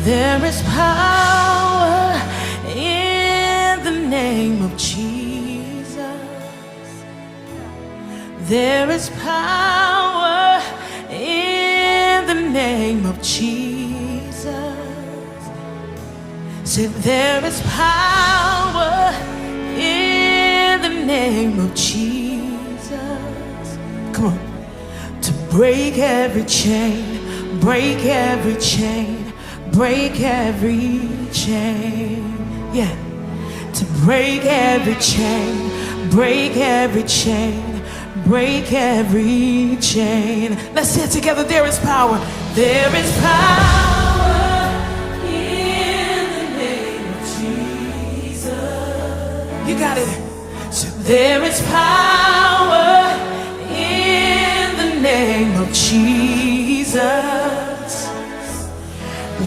There is power in the name of Jesus. There is power in the name of Jesus. Say, there is power in the name of Jesus. Come on. To break every chain, break every chain, break every chain. Yeah. To break every chain, break every chain, break every chain. Let's say it together. There is power. There is power